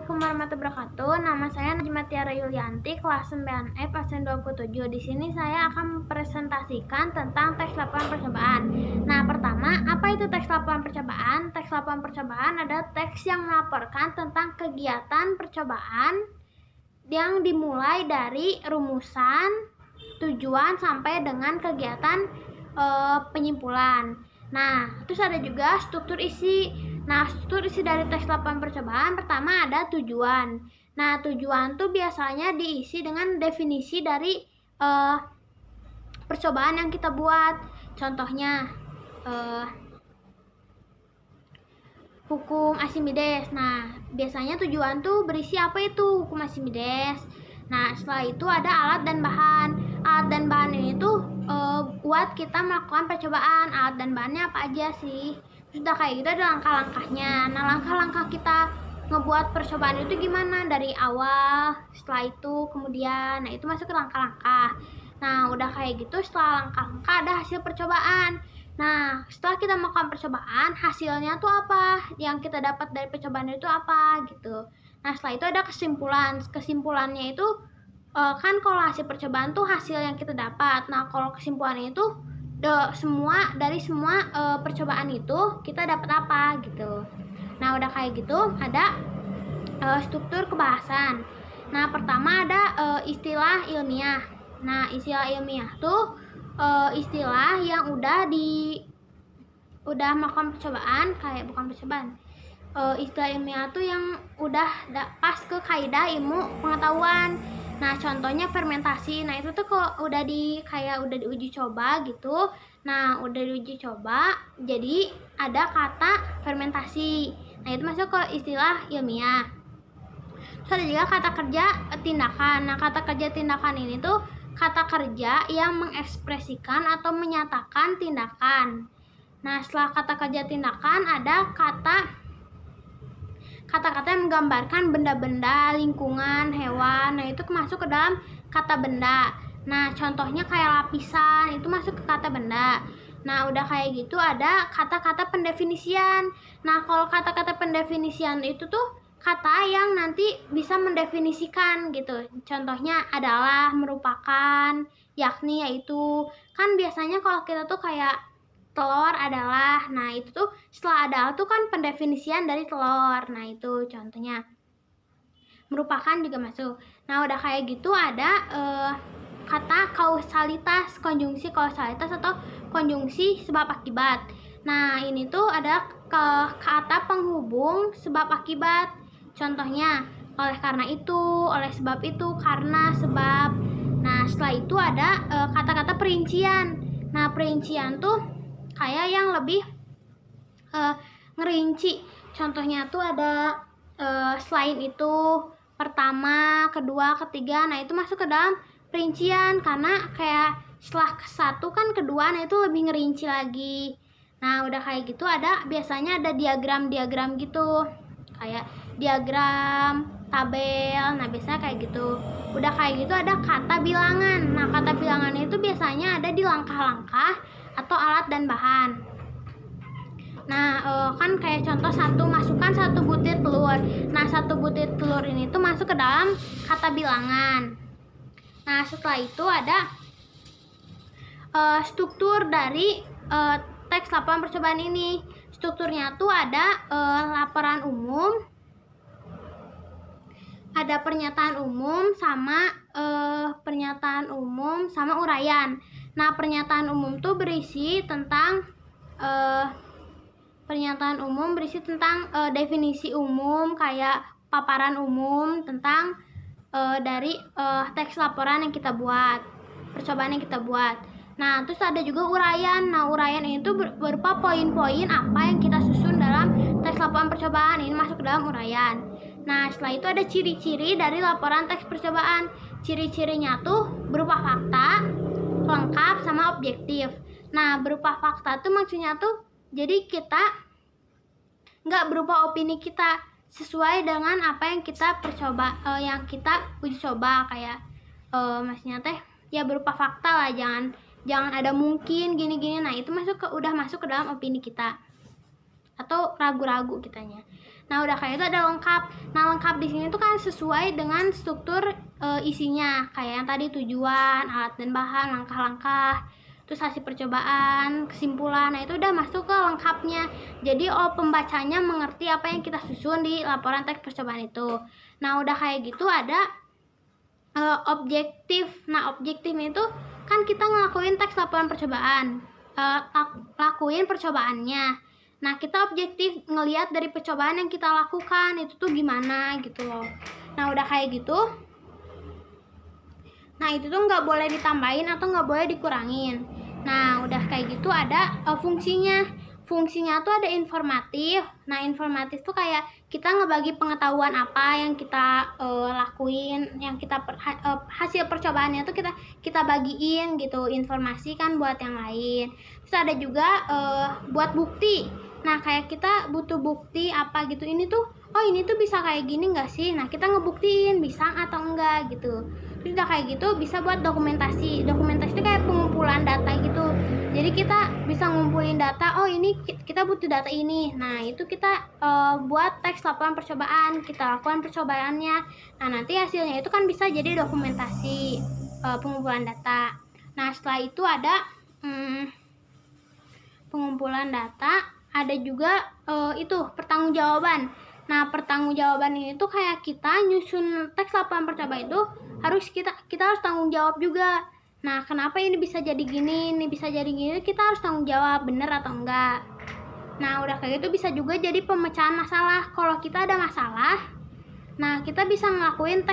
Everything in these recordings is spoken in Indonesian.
Assalamualaikum warahmatullahi wabarakatuh. Nama saya Najma Tiara Yulianti, kelas 9F absen 27. Di sini saya akan mempresentasikan tentang teks laporan percobaan. Nah, pertama, apa itu teks laporan percobaan? Teks laporan percobaan adalah teks yang melaporkan tentang kegiatan percobaan yang dimulai dari rumusan, tujuan, sampai dengan kegiatan penyimpulan. Nah, terus ada juga struktur isi. Nah, struktur isi dari teks laporan percobaan pertama ada tujuan. Nah, tujuan tuh biasanya diisi dengan definisi dari percobaan yang kita buat. Contohnya hukum Archimedes. Nah, biasanya tujuan tuh berisi apa itu hukum Archimedes. Nah, setelah itu ada alat dan bahan. Alat dan bahan ini tuh buat kita melakukan percobaan. Alat dan bahannya apa aja sih? Sudah kayak gitu ada langkah-langkahnya. Nah, langkah-langkah kita ngebuat percobaan itu gimana? Dari awal, setelah itu, kemudian. Nah, itu masuk ke langkah-langkah. Nah, udah kayak gitu, setelah langkah-langkah ada hasil percobaan. Nah, setelah kita melakukan percobaan, hasilnya tuh apa? Yang kita dapat dari percobaan itu apa? Gitu. Nah, setelah itu ada kesimpulan. Kesimpulannya itu, kan kalau hasil percobaan tuh hasil yang kita dapat. Nah, kalau kesimpulannya itu, dari semua percobaan itu kita dapat apa gitu. Nah, udah kayak gitu ada struktur kebahasan. Nah, pertama ada istilah ilmiah. Nah, istilah ilmiah tuh istilah yang udah melakukan percobaan, kayak bukan percobaan. Istilah ilmiah tuh yang udah pas ke kaidah ilmu pengetahuan. Nah, contohnya fermentasi. Nah, itu tuh kok udah diuji coba gitu. Nah, udah diuji coba, jadi ada kata fermentasi. Nah, itu masuk ke istilah ilmiah. Terus ada juga kata kerja tindakan. Nah, kata kerja tindakan ini tuh kata kerja yang mengekspresikan atau menyatakan tindakan. Nah, setelah kata kerja tindakan ada kata-kata yang menggambarkan benda-benda, lingkungan, hewan. Nah, itu masuk ke dalam kata benda. Nah, contohnya kayak lapisan, itu masuk ke kata benda. Nah, udah kayak gitu ada kata-kata pendefinisian. Nah, kalau kata-kata pendefinisian itu tuh kata yang nanti bisa mendefinisikan gitu. Contohnya adalah, merupakan, yakni, yaitu. Kan biasanya kalau kita tuh kayak telur adalah, nah itu tuh setelah adalah tuh kan pendefinisian dari telur. Nah, itu contohnya. Merupakan juga masuk. Nah, udah kayak gitu ada kata kausalitas, konjungsi kausalitas atau konjungsi sebab akibat. Nah, ini tuh ada kata penghubung sebab akibat. Contohnya, oleh karena itu, oleh sebab itu, karena, sebab. Nah, setelah itu ada kata-kata perincian. Nah, perincian tuh kayak yang lebih ngerinci. Contohnya tuh ada selain itu, pertama, kedua, ketiga. Nah, itu masuk ke dalam perincian karena kayak setelah satu kan kedua, nah itu lebih ngerinci lagi. Nah, udah kayak gitu ada biasanya ada diagram-diagram gitu. Kayak diagram, tabel. Nah, biasanya kayak gitu. Udah kayak gitu ada kata bilangan. Nah, kata bilangan itu biasanya ada di langkah-langkah atau alat dan bahan. Nah, kan kayak contoh masukkan 1 butir telur. Nah, 1 butir telur ini tuh masuk ke dalam kata bilangan. Nah, setelah itu ada struktur dari teks laporan percobaan ini. Strukturnya tuh ada laporan umum, ada pernyataan umum sama uraian. Nah, pernyataan umum tuh berisi tentang definisi umum, kayak paparan umum tentang dari teks laporan yang kita buat, percobaan yang kita buat. Nah, terus ada juga uraian. Nah, uraian itu berupa poin-poin apa yang kita susun dalam teks laporan percobaan. Ini masuk ke dalam uraian. Nah, setelah itu ada ciri-ciri dari laporan teks percobaan. Ciri-cirinya tuh berupa fakta, lengkap, sama objektif. Nah, berupa fakta tuh maksudnya tuh jadi kita nggak berupa opini kita, sesuai dengan apa yang kita yang kita uji coba, kayak maksudnya teh ya berupa fakta lah, jangan ada mungkin gini-gini. Nah, itu udah masuk ke dalam opini kita atau ragu-ragu kitanya. Nah, udah kayak itu ada lengkap. Nah, lengkap di sini tuh kan sesuai dengan struktur isinya. Kayak yang tadi tujuan, alat dan bahan, langkah-langkah, terus hasil percobaan, kesimpulan. Nah, itu udah masuk ke lengkapnya. Jadi pembacanya mengerti apa yang kita susun di laporan teks percobaan itu. Nah, udah kayak gitu ada objektif. Nah, objektif itu kan kita ngelakuin teks laporan percobaan, lakuin percobaannya. Nah, kita objektif ngelihat dari percobaan yang kita lakukan itu tuh gimana gitu loh. Nah, udah kayak gitu. Nah, itu tuh nggak boleh ditambahin atau nggak boleh dikurangin. Nah, udah kayak gitu ada fungsinya. Fungsinya tuh ada informatif. Nah, informatif tuh kayak kita ngebagi pengetahuan apa yang kita lakuin, yang kita hasil percobaannya tuh kita bagiin gitu, informasi kan buat yang lain. Terus ada juga buat bukti. Nah, kayak kita butuh bukti apa gitu, ini tuh ini tuh bisa kayak gini nggak sih? Nah, kita ngebuktiin bisa atau enggak gitu. Terus udah kayak gitu bisa buat dokumentasi. Dokumentasi itu kayak pengumpulan data gitu. Jadi kita bisa ngumpulin data, ini kita butuh data ini. Nah, itu kita buat teks laporan percobaan, kita lakukan percobaannya. Nah, nanti hasilnya itu kan bisa jadi dokumentasi pengumpulan data. Nah, setelah itu ada pengumpulan data, ada juga itu pertanggungjawaban. Nah, pertanggungjawaban ini tuh kayak kita nyusun teks laporan percobaan itu harus kita harus tanggung jawab juga. Nah, kenapa ini bisa jadi gini, ini bisa jadi gini, kita harus tanggung jawab bener atau enggak. Nah, udah kayak gitu bisa juga jadi pemecahan masalah. Kalau kita ada masalah, nah kita bisa ngelakuin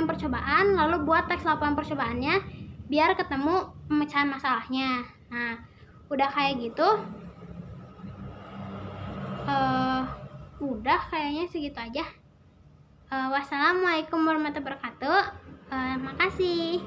percobaan lalu buat teks laporan percobaannya biar ketemu pemecahan masalahnya. Nah, udah kayak gitu. Udah kayaknya segitu aja. Wassalamualaikum warahmatullahi wabarakatuh. Makasih.